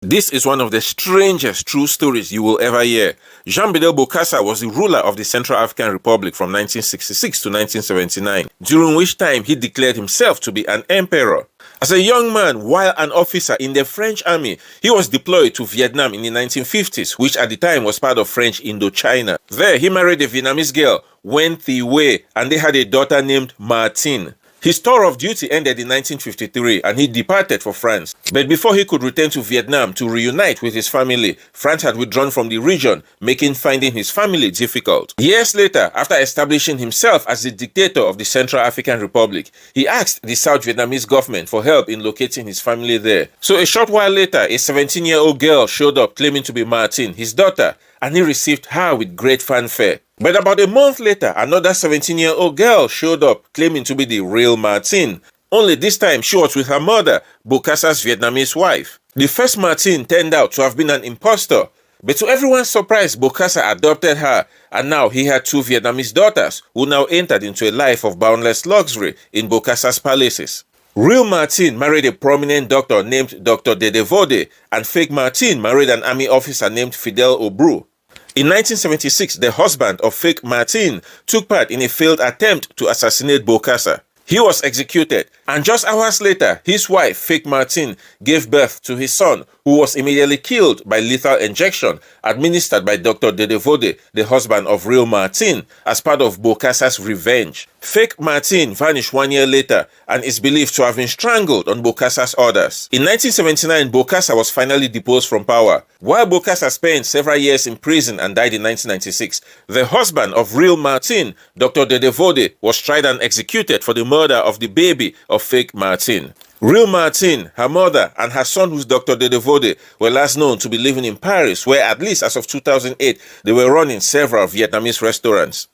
This is one of the strangest true stories you will ever hear. Jean-Bédel Bokassa was the ruler of the Central African Republic from 1966 to 1979, during which time he declared himself to be an emperor. As a young man, while an officer in the French army, he was deployed to Vietnam in the 1950s, which at the time was part of French Indochina. There, he married a Vietnamese girl, Nguyen Thi Huê, and they had a daughter named Martine. His tour of duty ended in 1953 and he departed for France. But before he could return to Vietnam to reunite with his family, France had withdrawn from the region, making finding his family difficult. Years later, after establishing himself as the dictator of the Central African Republic, he asked the South Vietnamese government for help in locating his family there. So a short while later, a 17-year-old girl showed up claiming to be Martine, his daughter, and he received her with great fanfare. But about a month later, another 17-year-old girl showed up claiming to be the real Martine. Only this time, she was with her mother, Bokassa's Vietnamese wife. The first Martine turned out to have been an impostor. But to everyone's surprise, Bokassa adopted her, and now he had two Vietnamese daughters who now entered into a life of boundless luxury in Bokassa's palaces. Real Martine married a prominent doctor named Dr. Dedevode, and fake Martine married an army officer named Fidel Obru. In 1976, the husband of fake Martine took part in a failed attempt to assassinate Bokassa. He was executed, and just hours later, his wife, fake Martine, gave birth to his son, who was immediately killed by lethal injection administered by Dr. Dedevode, the husband of real Martine, as part of Bokassa's revenge. Fake Martine vanished 1 year later and is believed to have been strangled on Bokassa's orders. In 1979, Bokassa was finally deposed from power. While Bokassa spent several years in prison and died in 1996, the husband of real Martine, Dr. Dedevode, was tried and executed for the murder of the baby of fake Martine. Real Martine, her mother, and her son, who's Dr. Dedevode, were last known to be living in Paris, where at least as of 2008, they were running several Vietnamese restaurants.